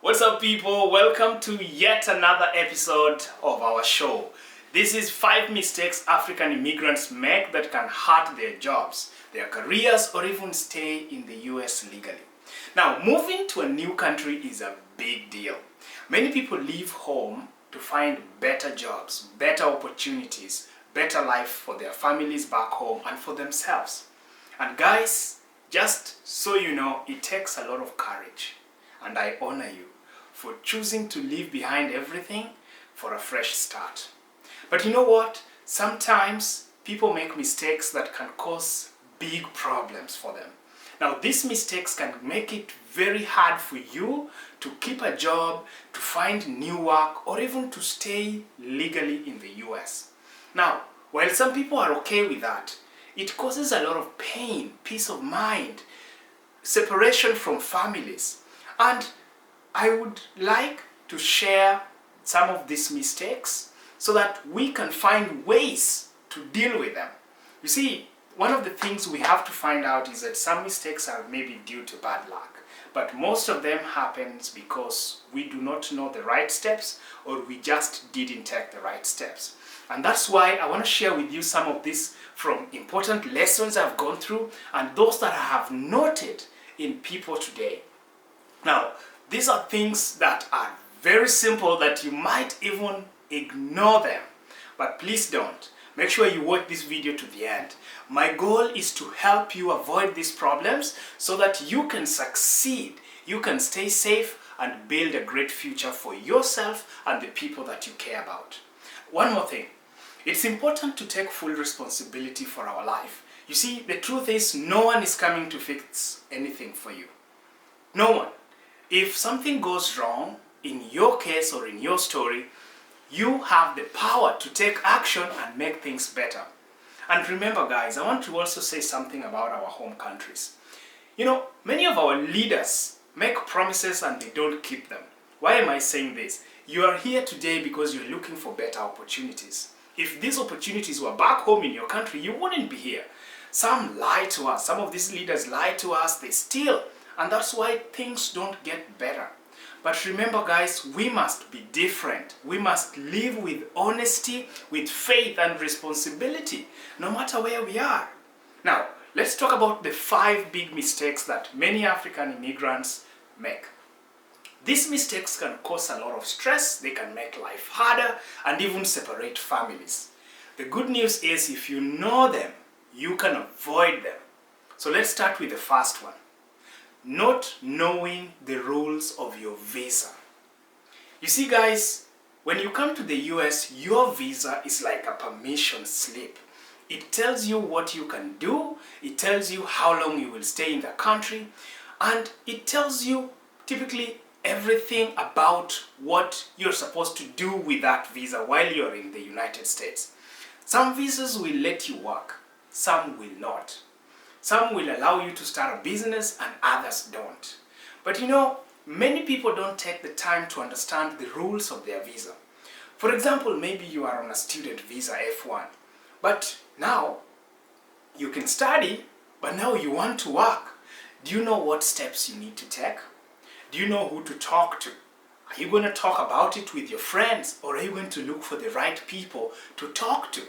What's up, people? Welcome to yet another episode of our show. This is 5 mistakes African immigrants make that can hurt their jobs, their careers, or even stay in the US legally. Now, moving to a new country is a big deal. Many people leave home to find better jobs, better opportunities, better life for their families back home and for themselves. And guys, just so you know, it takes a lot of courage. And I honor you for choosing to leave behind everything for a fresh start. But you know what? Sometimes people make mistakes that can cause big problems for them. Now, these mistakes can make it very hard for you to keep a job, to find new work, or even to stay legally in the US. Now, while some people are okay with that, it causes a lot of pain, peace of mind, separation from families. And I would like to share some of these mistakes so that we can find ways to deal with them. You see, one of the things we have to find out is that some mistakes are maybe due to bad luck, but most of them happens because we do not know the right steps or we just didn't take the right steps. And that's why I want to share with you some of these from important lessons I've gone through and those that I have noted in people today. Now, these are things that are very simple that you might even ignore them, but please don't. Make sure you watch this video to the end. My goal is to help you avoid these problems so that you can succeed, you can stay safe and build a great future for yourself and the people that you care about. One more thing, it's important to take full responsibility for our life. You see, the truth is no one is coming to fix anything for you. No one. If something goes wrong in your case or in your story, you have the power to take action and make things better. And remember, guys, I want to also say something about our home countries. You know, many of our leaders make promises and they don't keep them. Why am I saying this? You are here today because you're looking for better opportunities. If these opportunities were back home in your country, you wouldn't be here. Some lie to us. Some of these leaders lie to us. They steal. And that's why things don't get better. But remember, guys, we must be different. We must live with honesty, with faith and responsibility, no matter where we are. Now, let's talk about the 5 big mistakes that many African immigrants make. These mistakes can cause a lot of stress, they can make life harder, and even separate families. The good news is if you know them, you can avoid them. So let's start with the first one. Not knowing the rules of your visa. You see, guys, when you come to the US, your visa is like a permission slip. It tells you what you can do, it tells you how long you will stay in the country, and it tells you typically everything about what you're supposed to do with that visa while you're in the United States. Some visas will let you work, some will not. Some will allow you to start a business and others don't. But you know, many people don't take the time to understand the rules of their visa. For example, maybe you are on a student visa F1, but now you can study, but now you want to work. Do you know what steps you need to take? Do you know who to talk to? Are you going to talk about it with your friends, or are you going to look for the right people to talk to?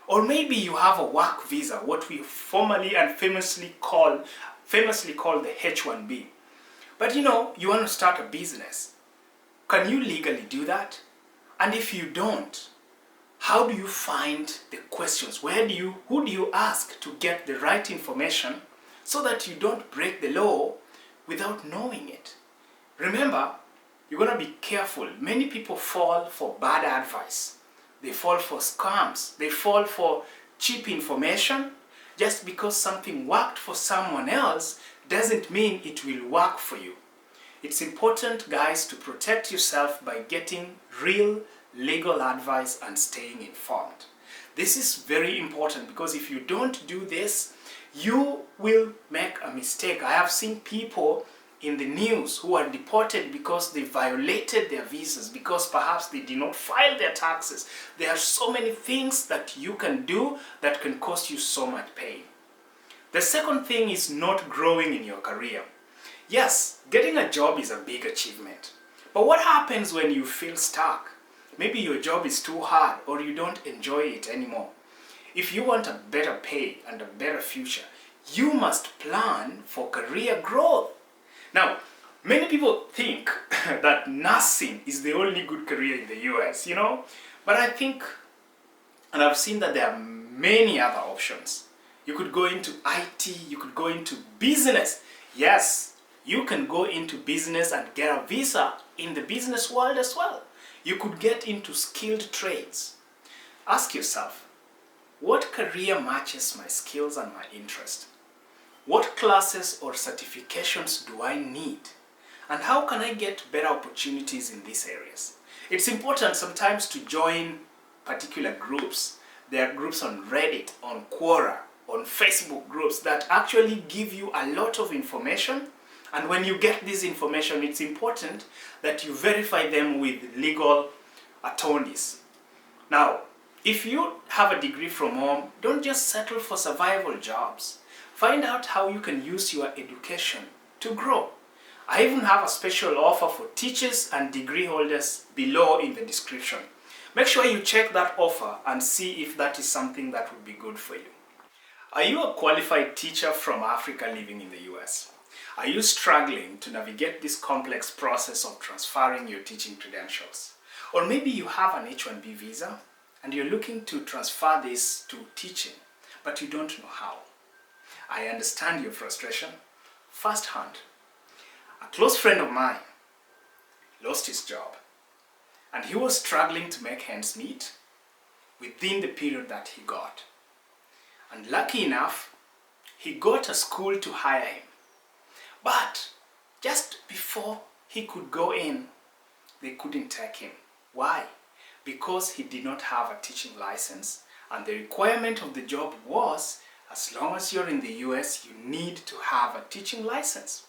Or maybe you have a work visa, what we formally and famously call the H-1B. But you know, you want to start a business. Can you legally do that? And if you don't, how do you find the questions? Who do you ask to get the right information so that you don't break the law without knowing it? Remember, you're going to be careful. Many people fall for bad advice. They fall for scams. They fall for cheap information. Just because something worked for someone else doesn't mean it will work for you. It's important, guys, to protect yourself by getting real legal advice and staying informed. This is very important because if you don't do this, you will make a mistake. I have seen people in the news who are deported because they violated their visas, because perhaps they did not file their taxes. There are so many things that you can do that can cause you so much pain. The second thing is not growing in your career. Yes, getting a job is a big achievement. But what happens when you feel stuck? Maybe your job is too hard or you don't enjoy it anymore. If you want a better pay and a better future, you must plan for career growth. Now, many people think that nursing is the only good career in the US, But I think, and I've seen that there are many other options. You could go into IT, you could go into business. Yes, you can go into business and get a visa in the business world as well. You could get into skilled trades. Ask yourself, what career matches my skills and my interest? What classes or certifications do I need? And how can I get better opportunities in these areas? It's important sometimes to join particular groups. There are groups on Reddit, on Quora, on Facebook groups that actually give you a lot of information. And when you get this information, it's important that you verify them with legal attorneys. Now, if you have a degree from home, don't just settle for survival jobs. Find out how you can use your education to grow. I even have a special offer for teachers and degree holders below in the description. Make sure you check that offer and see if that is something that would be good for you. Are you a qualified teacher from Africa living in the US? Are you struggling to navigate this complex process of transferring your teaching credentials? Or maybe you have an H-1B visa and you're looking to transfer this to teaching, but you don't know how. I understand your frustration firsthand. A close friend of mine lost his job and he was struggling to make ends meet within the period that he got. And lucky enough, he got a school to hire him. But just before he could go in, they couldn't take him. Why? Because he did not have a teaching license, and the requirement of the job was, as long as you're in the US, you need to have a teaching license.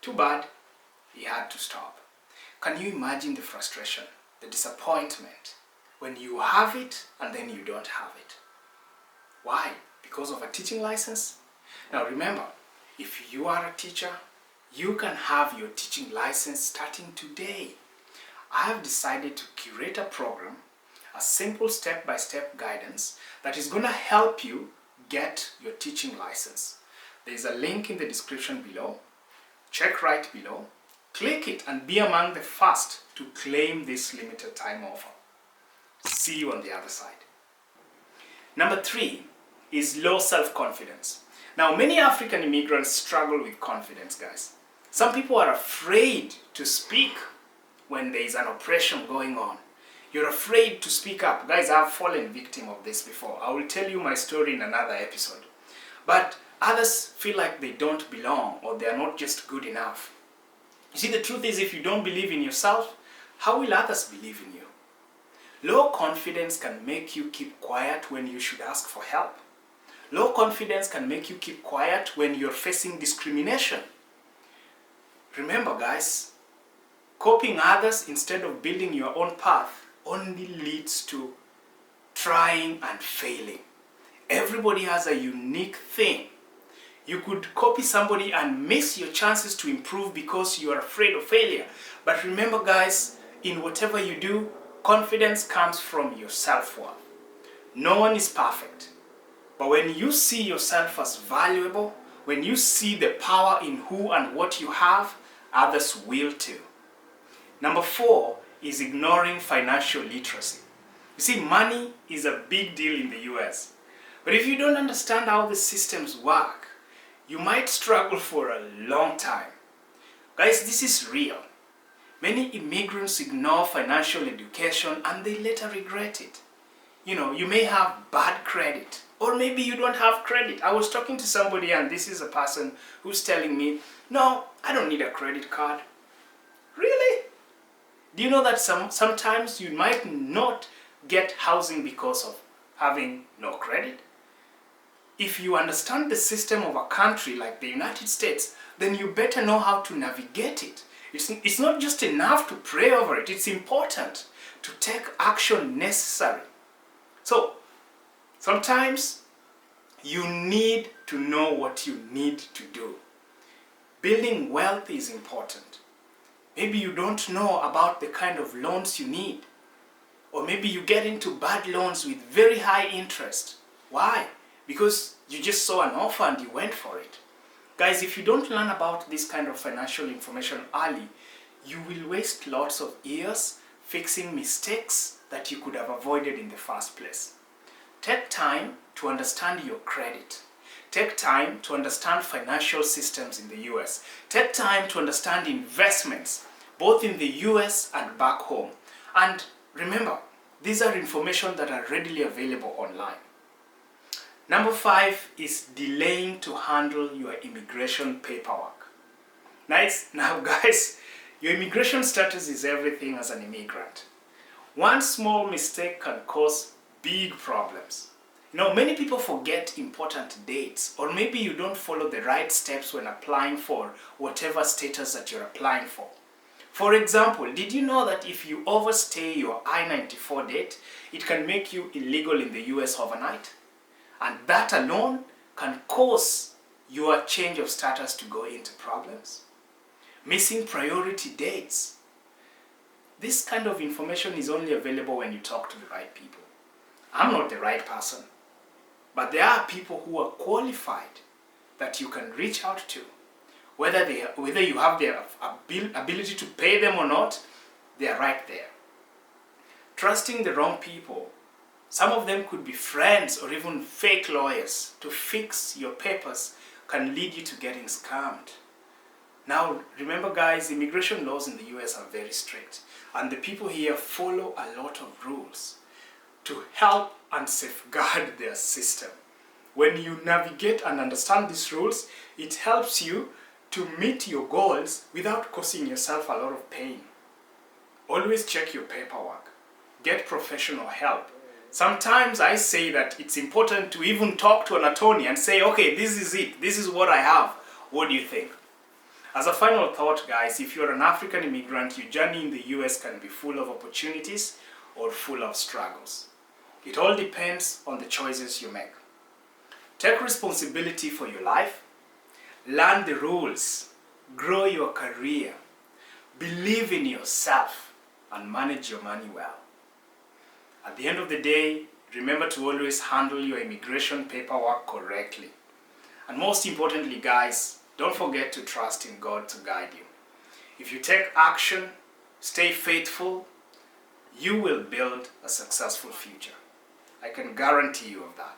Too bad, he had to stop. Can you imagine the frustration, the disappointment, when you have it and then you don't have it? Why? Because of a teaching license? Now remember, if you are a teacher, you can have your teaching license starting today. I have decided to curate a program, a simple step-by-step guidance that is going to help you get your teaching license. There is a link in the description below. Check right below, click it and be among the first to claim this limited time offer. See you on the other side. Number 3 is low self-confidence. Now, many African immigrants struggle with confidence, guys. Some people are afraid to speak when there is an oppression going on. You're afraid to speak up. Guys, I've fallen victim of this before. I will tell you my story in another episode. But others feel like they don't belong or they are not just good enough. You see, the truth is, if you don't believe in yourself, how will others believe in you? Low confidence can make you keep quiet when you should ask for help. Low confidence can make you keep quiet when you're facing discrimination. Remember, guys, copying others instead of building your own path only leads to trying and failing. Everybody has a unique thing. You could copy somebody and miss your chances to improve because you are afraid of failure. But remember, guys, in whatever you do, confidence comes from your self-worth. No one is perfect. But when you see yourself as valuable, when you see the power in who and what you have, others will too. Number 4 is ignoring financial literacy. You see, money is a big deal in the US. But if you don't understand how the systems work, you might struggle for a long time. Guys, this is real. Many immigrants ignore financial education and they later regret it. You may have bad credit, or maybe you don't have credit. I was talking to somebody and this is a person who's telling me, no, I don't need a credit card. Really? Do you know that sometimes you might not get housing because of having no credit? If you understand the system of a country like the United States, then you better know how to navigate it. It's not just enough to pray over it, it's important to take action necessary. So, sometimes you need to know what you need to do. Building wealth is important. Maybe you don't know about the kind of loans you need. Or maybe you get into bad loans with very high interest. Why? Because you just saw an offer and you went for it. Guys, if you don't learn about this kind of financial information early, you will waste lots of years fixing mistakes that you could have avoided in the first place. Take time to understand your credit. Take time to understand financial systems in the US. Take time to understand investments, both in the US and back home. And remember, these are information that are readily available online. Number 5 is delaying to handle your immigration paperwork. Nice. Now guys, your immigration status is everything as an immigrant. One small mistake can cause big problems. Many people forget important dates, or maybe you don't follow the right steps when applying for whatever status that you're applying for. For example, did you know that if you overstay your I-94 date, it can make you illegal in the US overnight? And that alone can cause your change of status to go into problems. Missing priority dates. This kind of information is only available when you talk to the right people. I'm not the right person, but there are people who are qualified that you can reach out to. Whether you have the ability to pay them or not, they are right there. Trusting the wrong people. Some of them could be friends or even fake lawyers to fix your papers, can lead you to getting scammed. Now, remember guys, immigration laws in the US are very strict, and the people here follow a lot of rules to help and safeguard their system. When you navigate and understand these rules, it helps you to meet your goals without causing yourself a lot of pain. Always check your paperwork. Get professional help. Sometimes I say that it's important to even talk to an attorney and say, okay, this is it. This is what I have. What do you think? As a final thought, guys, if you're an African immigrant, your journey in the US can be full of opportunities or full of struggles. It all depends on the choices you make. Take responsibility for your life. Learn the rules. Grow your career. Believe in yourself and manage your money well. At the end of the day, remember to always handle your immigration paperwork correctly. And most importantly, guys, don't forget to trust in God to guide you. If you take action, stay faithful, you will build a successful future. I can guarantee you of that.